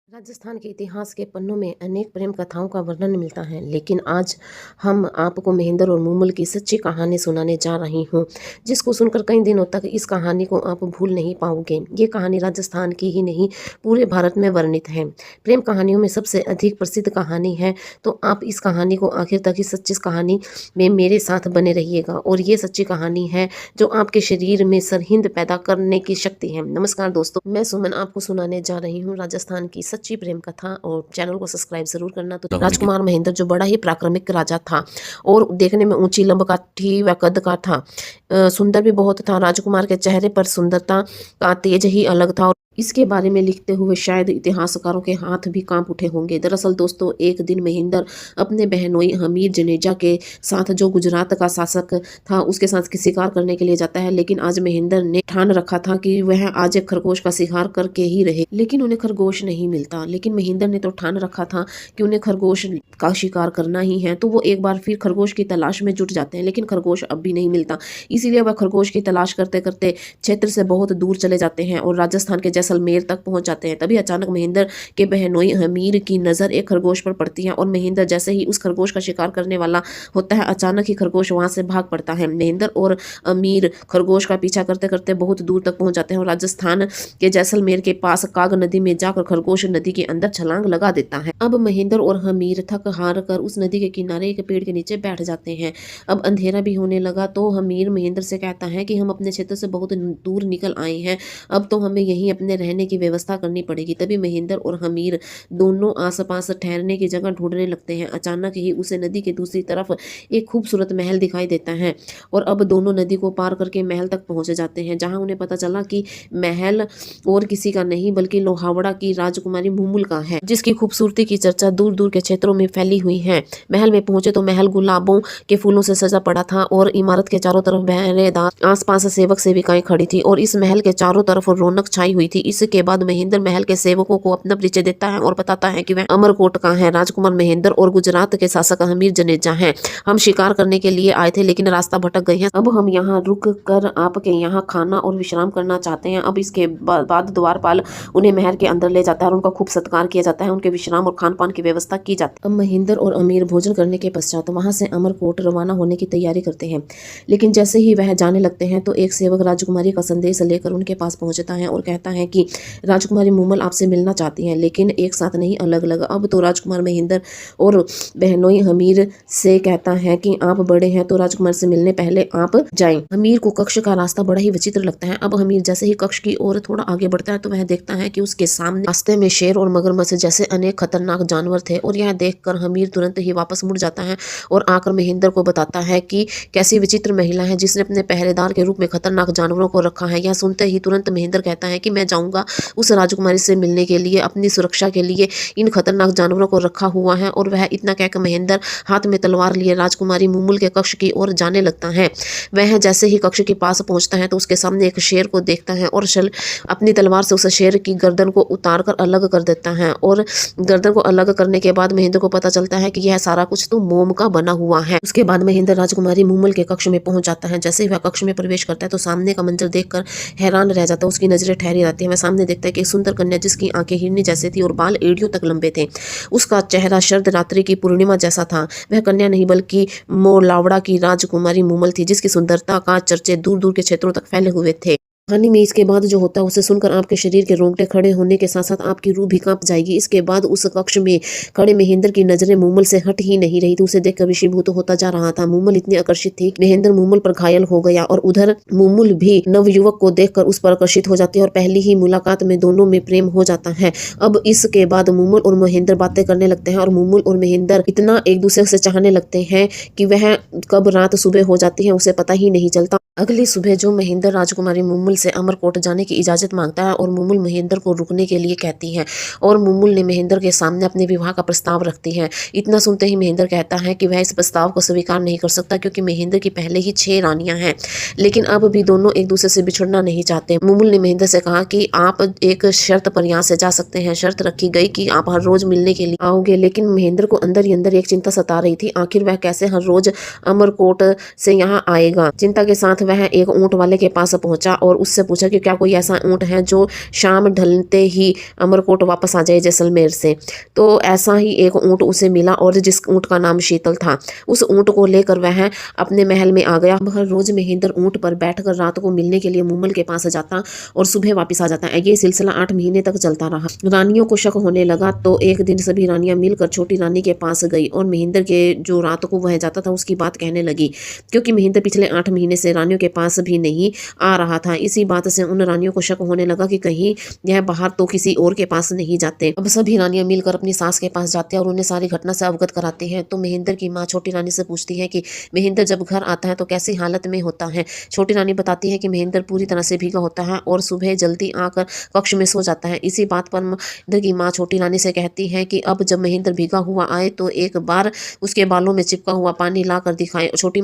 राजस्थान के इतिहास के पन्नों में अनेक प्रेम कथाओं का वर्णन मिलता है, लेकिन आज हम आपको महेंद्र और मूमल की सच्ची कहानी सुनाने जा रही हूँ, जिसको सुनकर कई दिनों तक इस कहानी को आप भूल नहीं पाओगे। ये कहानी राजस्थान की ही नहीं, पूरे भारत में वर्णित है। प्रेम कहानियों में सबसे अधिक प्रसिद्ध कहानी है, तो आप इस कहानी को आखिर तक इस सच्ची कहानी में मेरे साथ बने रहिएगा। और ये सच्ची कहानी है जो आपके शरीर में सरहिंद पैदा करने की शक्ति है। नमस्कार दोस्तों, मैं सुमन आपको सुनाने जा रही हूँ राजस्थान की सच्ची प्रेम कथा, और चैनल को सब्सक्राइब जरूर करना। तो राजकुमार महेंद्र जो बड़ा ही पराक्रमिक राजा था और देखने में ऊंची लंबकाठी व कद का था, सुंदर भी बहुत था। राजकुमार के चेहरे पर सुंदरता का तेज ही अलग था और इसके बारे में लिखते हुए शायद इतिहासकारों के हाथ भी कांप उठे होंगे। दरअसल दोस्तों, एक दिन महेंद्र अपने बहनोई हमीर जनेजा के साथ, जो गुजरात का शासक था, उसके साथ शिकार करने के लिए जाता है। लेकिन आज महेंद्र ने ठान रखा था कि वह आज एक खरगोश का शिकार करके ही रहे, लेकिन उन्हें खरगोश नहीं मिलता। लेकिन महेंद्र ने तो ठान रखा था कि उन्हें खरगोश का शिकार करना ही है, तो वो एक बार फिर खरगोश की तलाश में जुट जाते हैं। लेकिन खरगोश अब भी नहीं मिलता, इसीलिए वह खरगोश की तलाश करते करते क्षेत्र से बहुत दूर चले जाते हैं और राजस्थान के जैसलमेर तक पहुंच जाते हैं। तभी अचानक महेंद्र के बहनोई हमीर की नजर एक खरगोश पर पड़ती है और महेंद्र जैसे ही उस खरगोश का शिकार करने वाला होता है, अचानक ही खरगोश वहां से भाग पड़ता है। महेंद्र और अमीर खरगोश का पीछा करते करते बहुत दूर तक पहुंच जाते हैं और राजस्थान के जैसलमेर के पास काग नदी में जाकर खरगोश नदी के अंदर छलांग लगा देता है। अब महेंद्र और हमीर थक हार कर उस नदी के किनारे एक पेड़ के नीचे बैठ जाते हैं। अब अंधेरा भी होने लगा, तो हमीर महेंद्र से कहता है कि हम अपने क्षेत्र से बहुत दूर निकल आए हैं, अब तो हमें यहीं अपने रहने की व्यवस्था करनी पड़ेगी। तभी महेंद्र और हमीर दोनों आसपास ठहरने की जगह ढूंढने लगते हैं। अचानक ही उसे नदी के दूसरी तरफ एक खूबसूरत महल दिखाई देता है और अब दोनों नदी को पार करके महल तक पहुंच जाते हैं, जहां उन्हें पता चला कि महल और किसी का नहीं बल्कि लोहावड़ा की राजकुमारी मूमुल का है, जिसकी खूबसूरती की चर्चा दूर दूर के क्षेत्रों में फैली हुई है। महल में पहुंचे तो महल गुलाबों के फूलों से सजा पड़ा था और इमारत के चारों तरफ पहरेदार, आसपास सेवक सेविकाएं खड़ी थी और इस महल के चारों तरफ रौनक छाई हुई थी। इसके बाद महेंद्र महल के सेवकों को अपना परिचय देता है और बताता है कि वह अमरकोट का है। राजकुमार महेंद्र और गुजरात के शासक हमीर जनेजा हैं। हम शिकार करने के लिए आए थे, लेकिन रास्ता भटक गए हैं। अब हम यहाँ रुक कर आपके यहाँ खाना और विश्राम करना चाहते हैं। अब इसके बाद द्वारपाल उन्हें महल के अंदर ले जाता है और उनका खूब सत्कार किया जाता है, उनके विश्राम और खान पान की व्यवस्था की जाती है। अब महेंद्र और अमीर भोजन करने के पश्चात वहां से अमरकोट रवाना होने की तैयारी करते हैं। लेकिन जैसे ही वह जाने लगते हैं तो एक सेवक राजकुमारी का संदेश लेकर उनके पास पहुंचता है और कहता है कि राजकुमारी मूमल आपसे मिलना चाहती हैं, लेकिन एक साथ नहीं, अलग अलग। अब तो राजकुमार महेंद्र और बहनोई हमीर से कहता है कि आप बड़े हैं तो राजकुमार से मिलने पहले आप जाएं। हमीर को कक्ष का रास्ता बड़ा ही विचित्र लगता है। अब हमीर जैसे ही कक्ष की ओर थोड़ा आगे बढ़ता है तो वह देखता है कि उसके सामने रास्ते में शेर और मगरमच्छ जैसे अनेक खतरनाक जानवर थे और यह देखकर हमीर तुरंत ही वापस मुड़ जाता है और आकर महेंद्र को बताता है कि कैसी विचित्र महिला है जिसने अपने पहरेदार के रूप में खतरनाक जानवरों को रखा है। यह सुनते ही तुरंत महेंद्र कहता है कि मैं जाऊंगा उस राजकुमारी से मिलने के लिए, अपनी सुरक्षा के लिए इन खतरनाक जानवरों को रखा हुआ है। और वह इतना कहकर महेंद्र हाथ में तलवार लिए राजकुमारी मूमुल के कक्ष की ओर जाने लगता है। वह जैसे ही कक्ष के पास पहुंचता है तो उसके सामने एक शेर को देखता है और अपनी तलवार से उस शेर की गर्दन को उतार कर अलग कर देता है। और गर्दन को अलग करने के बाद महेंद्र को पता चलता है कि यह सारा कुछ तो मोम का बना हुआ है। उसके बाद महेंद्र राजकुमारी मूमुल के कक्ष में पहुंच जाता है। जैसे ही वह कक्ष में प्रवेश करता है तो सामने का मंजर देखकर हैरान रह जाता है, उसकी नजरें ठहरी रहती है। वह सामने देखता है कि एक सुंदर कन्या जिसकी आंखें हिरनी जैसे थी और बाल एड़ियों तक लंबे थे, उसका चेहरा शरद रात्रि की पूर्णिमा जैसा था। वह कन्या नहीं बल्कि मोलावड़ा की राजकुमारी मूमल थी, जिसकी सुंदरता का चर्चे दूर दूर के क्षेत्रों तक फैले हुए थे। कहानी में इसके बाद जो होता है उसे सुनकर आपके शरीर के रोंगटे खड़े होने के साथ साथ आपकी रूह भी कांप जाएगी। इसके बाद उस कक्ष में खड़े महेंद्र की नजरें मूमल से हट ही नहीं रही थी, उसे देखकर विषीभूत होता जा रहा था। मूमल इतनी आकर्षित थी कि महेंद्र मूमल पर घायल हो गया और उधर मूमल भी नवयुवक को देखकर उस पर आकर्षित हो जाती है और पहली ही मुलाकात में दोनों में प्रेम हो जाता है। अब इसके बाद मूमल और महेंद्र बातें करने लगते हैं और मूमल और महेंद्र इतना एक दूसरे से चाहने लगते हैं कि वह कब रात सुबह हो जाती है उसे पता ही नहीं चलता। अगली सुबह जो महेंद्र राजकुमारी मूमुल से अमरकोट जाने की इजाजत मांगता है और मूमुल महेंद्र को रुकने के लिए कहती है और मूमुल ने महेंद्र के सामने अपने विवाह का प्रस्ताव रखती है। इतना सुनते ही महेंद्र कहता है कि वह इस प्रस्ताव को स्वीकार नहीं कर सकता, क्योंकि महेंद्र की पहले ही 6 रानियां हैं। लेकिन अब भी दोनों एक दूसरे से बिछड़ना नहीं चाहते। मूमुल ने महेंद्र से कहा कि आप एक शर्त पर यहाँ से जा सकते हैं। शर्त रखी गई कि आप हर रोज मिलने के लिए आओगे। लेकिन महेंद्र को अंदर ही अंदर एक चिंता सता रही थी, आखिर वह कैसे हर रोज अमरकोट से यहाँ आएगा। चिंता के साथ वह एक ऊँट वाले के पास पहुंचा और उससे पूछा कि क्या कोई ऐसा ऊँट है जो शाम ढलते ही अमरकोट वापस आ जाए जैसलमेर से। तो ऐसा ही एक ऊँट उसे मिला और जिस ऊँट का नाम शीतल था। उस ऊँट को लेकर वह अपने महल में आ गया। हर रोज महेंद्र ऊँट पर बैठकर रात को मिलने के लिए मूमल के पास जाता और सुबह वापस आ जाता। ये सिलसिला 8 महीने तक चलता रहा। रानियों को शक होने लगा तो एक दिन सभी रानियां मिलकर छोटी रानी के पास गई और महेंद्र के जो रात को वह जाता था उसकी बात कहने लगी, क्योंकि महेंद्र पिछले 8 महीने से रानियों के पास भी नहीं आ रहा था। इसी बात से उन रानियों को शक होने लगा कि कहीं यह बाहर तो किसी और के पास नहीं जाते। अब सभी रानियां मिलकर अपनी सास के पास जाते हैं और उन्हें सारी घटना से अवगत कराते हैं। तो महेंद्र की माँ छोटी रानी से पूछती है कि महेंद्र जब घर आता है तो कैसी हालत में होता है। छोटी रानी बताती है कि महेंद्र पूरी तरह से भीगा होता है और सुबह जल्दी आकर कक्ष में सो जाता है। इसी बात पर महेंद्र की माँ छोटी रानी से कहती है कि अब जब महेंद्र भीगा हुआ आए तो एक बार उसके बालों में चिपका हुआ पानी ला कर दिखाए। छोटी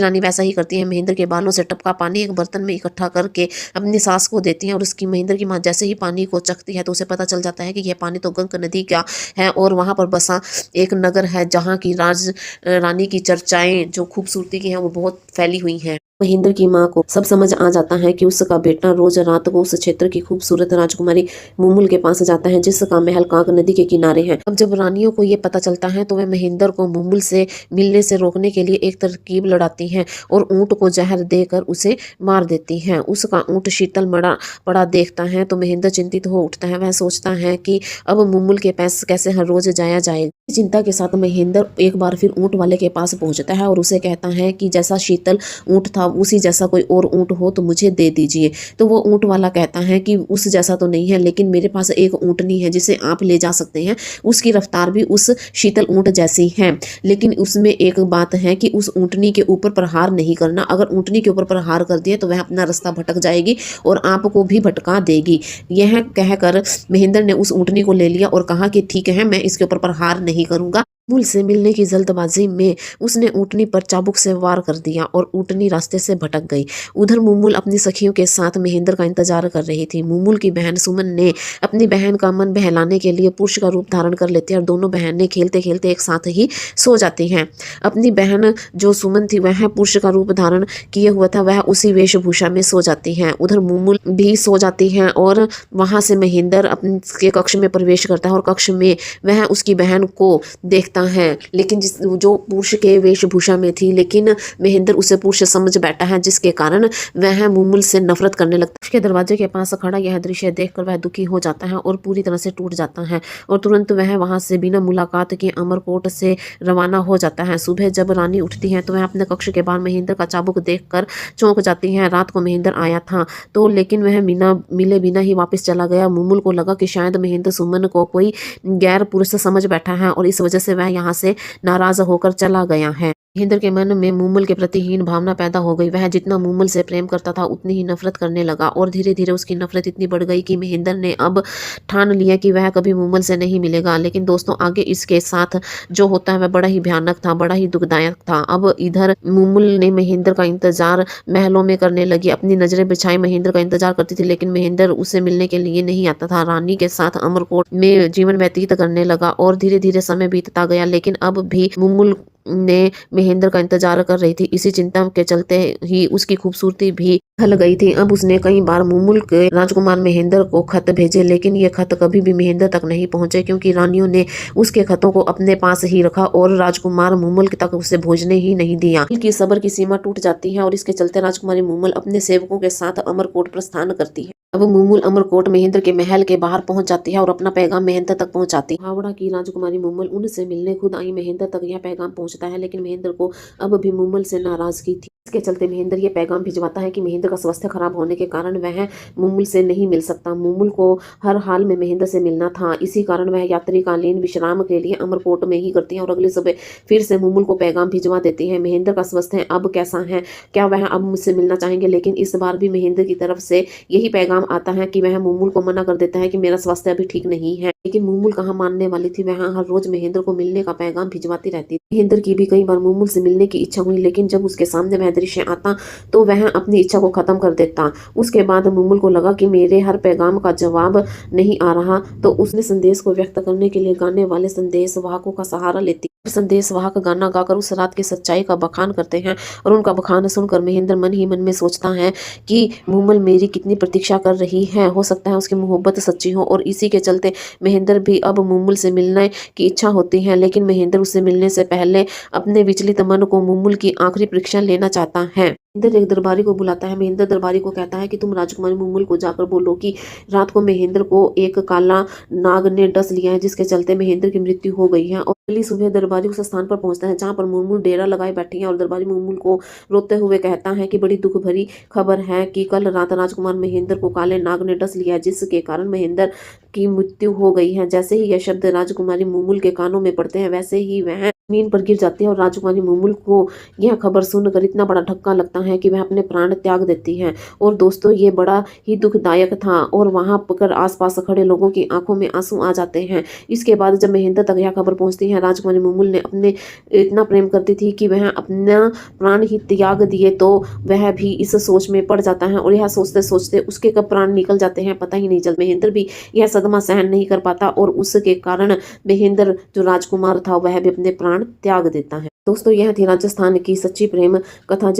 रानी वैसा ही करती है। महेंद्र के बालों से टपका पानी एक बर्तन में इकट्ठा करके अपनी सास को देती है और उसकी महेंद्र की माँ जैसे ही पानी को चखती है तो उसे पता चल जाता है कि यह पानी तो गंगा नदी का है और वहां पर बसा एक नगर है जहाँ की रानी की चर्चाएं जो खूबसूरती की हैं वो बहुत फैली हुई हैं। महेंद्र की माँ को सब समझ आ जाता है कि उसका बेटा रोज रात को उस क्षेत्र की खूबसूरत राजकुमारी मूमुल के पास जाता है जिसका महल कांक नदी के किनारे है। अब जब रानियों को ये पता चलता है तो वे महेंद्र को मूमुल से मिलने से रोकने के लिए एक तरकीब लड़ाती हैं और ऊँट को जहर देकर उसे मार देती हैं। उसका ऊँट शीतल मरा पड़ा देखता है तो महेंद्र चिंतित हो उठता है। वह सोचता है कि अब मूमुल के पास कैसे हर रोज जाया जाएगा। चिंता के साथ महेंद्र एक बार फिर ऊँट वाले के पास पहुंचता है और उसे कहता है कि जैसा शीतल ऊँट था उसी जैसा कोई और ऊँट हो तो मुझे दे दीजिए। तो वो ऊँट वाला कहता है कि उस जैसा तो नहीं है, लेकिन मेरे पास एक ऊँटनी है जिसे आप ले जा सकते हैं। उसकी रफ्तार भी उस शीतल ऊँट जैसी है, लेकिन उसमें एक बात है कि उस ऊँटनी के ऊपर प्रहार नहीं करना। अगर ऊँटनी के ऊपर प्रहार कर दिए तो वह अपना रास्ता भटक जाएगी और आपको भी भटका देगी। यह कहकर महेंद्र ने उस ऊँटनी को ले लिया और कहा कि ठीक है, मैं इसके ऊपर प्रहार नहीं करूंगा। मूल से मिलने की जल्दबाजी में उसने ऊँटनी पर चाबुक से वार कर दिया और ऊँटनी रास्ते से भटक गई। उधर मूमुल अपनी सखियों के साथ महेंद्र का इंतजार कर रही थी। मूमुल की बहन सुमन ने अपनी बहन का मन बहलाने के लिए पुरुष का रूप धारण कर लेती है और दोनों बहनें खेलते खेलते एक साथ ही सो जाती हैं। अपनी बहन जो सुमन थी वह पुरुष का रूप धारण किए हुआ था, वह उसी वेशभूषा में सो जाती हैं। उधर मूमुल भी सो जाती हैं और वहां से महेंद्र अपने कक्ष में प्रवेश करता है और कक्ष में वह उसकी बहन को देखता है, लेकिन जो पुरुष के वेशभूषा में थी, लेकिन महेंद्र उसे पुरुष समझ बैठा है जिसके कारण वह मूमुल से नफरत करने लगता है। उसके दरवाजे के पास खड़ा यह दृश्य देखकर वह दुखी हो जाता है और पूरी तरह से टूट जाता है और तुरंत वह वहां से बिना मुलाकात के अमरकोट से रवाना हो जाता है। सुबह जब रानी उठती है तो वह अपने कक्ष के बाहर महेंद्र का चाबुक देखकर चौंक जाती है। रात को महेंद्र आया था तो लेकिन वह मिले बिना ही वापस चला गया। मूमुल को लगा कि शायद महेंद्र सुमन को कोई गैर पुरुष समझ बैठा है और इस वजह से वह यहाँ से नाराज होकर चला गया है। महेंद्र के मन में मूमुल के प्रति हीन भावना पैदा हो गई। वह जितना मूमुल से प्रेम करता था उतनी ही नफरत करने लगा और धीरे धीरे उसकी नफरत इतनी बढ़ गई कि महेंद्र ने अब ठान लिया कि वह कभी मूमुल से नहीं मिलेगा। लेकिन दोस्तों, आगे इसके साथ जो होता है वह बड़ा ही भयानक था, बड़ा ही दुखदायक था। अब इधर मूमुल ने महेंद्र का इंतजार महलों में करने लगी। अपनी नजरें बिछाई महेंद्र का इंतजार करती थी, लेकिन महेंद्र उसे मिलने के लिए नहीं आता था। रानी के साथ अमरकोट में जीवन व्यतीत करने लगा और धीरे धीरे समय बीतता गया, लेकिन अब भी मूमुल ने महेंद्र का इंतजार कर रही थी। इसी चिंता के चलते ही उसकी खूबसूरती भी ढल गई थी। अब उसने कई बार मूमुल के राजकुमार महेंद्र को खत भेजे, लेकिन ये खत कभी भी महेंद्र तक नहीं पहुंचे, क्योंकि रानियों ने उसके खतों को अपने पास ही रखा और राजकुमार मूमुल तक उसे भेजने ही नहीं दिया। की सब्र की सीमा टूट जाती है और इसके चलते राजकुमारी मूमुल अपने सेवकों के साथ अमरकोट प्रस्थान करती है। अब मूमुल अमरकोट महेंद्र के महल के बाहर पहुंच जाती है और अपना पैगाम महेंद्र तक पहुंचाती है। हावड़ा की राजकुमारी मूमुल उनसे मिलने खुद आई महेंद्र तक यह पैगाम पहुंचता है, लेकिन महेंद्र को अब भी मूमुल से नाराजगी थी। इसके चलते महेंद्र ये पैगाम भिजवाता है कि महेंद्र का स्वास्थ्य खराब होने के कारण वह मूमुल से नहीं मिल सकता। मूमुल को हर हाल में महेंद्र से मिलना था, इसी कारण वह यात्रिकालीन विश्राम के लिए अमरकोट में ही करती है और अगले सुबह फिर से मूमुल को पैगाम भिजवा देती है। महेंद्र का स्वास्थ्य अब कैसा है, क्या वह अब मुझसे मिलना चाहेंगे? लेकिन इस बार भी महेंद्र की तरफ से यही पैगाम आता है कि वह मूमुल को मना कर देता है कि मेरा स्वास्थ्य अभी ठीक नहीं है। लेकिन मूमुल कहाँ मानने वाली थी, वह हर रोज महेंद्र को मिलने का पैगाम भिजवाती रहती। महेंद्र की भी कई बार मूमुल से मिलने की इच्छा हुई, लेकिन जब उसके सामने वह दृश्य आता तो वह अपनी इच्छा को खत्म कर देता। उसके बाद मूमुल को लगा कि मेरे हर पैगाम का जवाब नहीं आ रहा, तो उसने संदेश को व्यक्त करने के लिए गाने वाले संदेश वाहकों का सहारा लेती। संदेशवाहक गाना गाकर उस रात की सच्चाई का बखान करते हैं और उनका बखान सुनकर महेंद्र मन ही मन में सोचता है कि मूमल मेरी कितनी प्रतीक्षा कर रही है। हो सकता है उसकी मोहब्बत सच्ची हो और इसी के चलते महेंद्र भी अब मूमल से मिलने की इच्छा होती है। लेकिन महेंद्र उससे मिलने से पहले अपने विचलित मन को मूमल की आखिरी परीक्षा लेना चाहता है। महेंद्र एक दरबारी को बुलाता है। महेंद्र दरबारी को कहता है कि तुम राजकुमारी मूमल को जाकर बोलो कि रात को महेंद्र को एक काला नाग ने डस लिया है, जिसके चलते महेंद्र की मृत्यु हो गई है। और अगली सुबह दरबारी उस स्थान पर पहुंचता है जहां पर मूमल डेरा लगाए बैठी है और दरबारी मूमल को रोते हुए कहता है कि बड़ी दुख भरी खबर है कि कल रात राजकुमार महेंद्र को काले नाग ने डस लिया है, जिसके कारण महेंद्र की मृत्यु हो गई है। जैसे ही यह शब्द राजकुमारी मूमल के कानों में पड़ते हैं वैसे ही वह जमीन पर गिर जाती है और राजकुमारी मूमल को यह खबर सुनकर इतना बड़ा धक्का लगता है कि वह अपने प्राण त्याग देती है। और दोस्तों ये बड़ा ही दुखदायक था और वहां पर आसपास खड़े लोगों की आंखों में आंसू आ जाते हैं। इसके बाद जब महेंद्र तक यह खबर पहुंचती है राजकुमारी मूमल ने अपने इतना प्रेम करती थी कि वह अपना प्राण ही त्याग दिए, तो वह भी इस सोच में पड़ जाता है और यह सोचते सोचते उसके कब प्राण निकल जाते हैं पता ही नहीं चलता। महेंद्र भी यह सदमा सहन नहीं कर पाता और उसके कारण महेंद्र जो राजकुमार था वह भी अपने प्राण त्याग देता है। दोस्तों यह थी राजस्थान की सच्ची प्रेम कथा।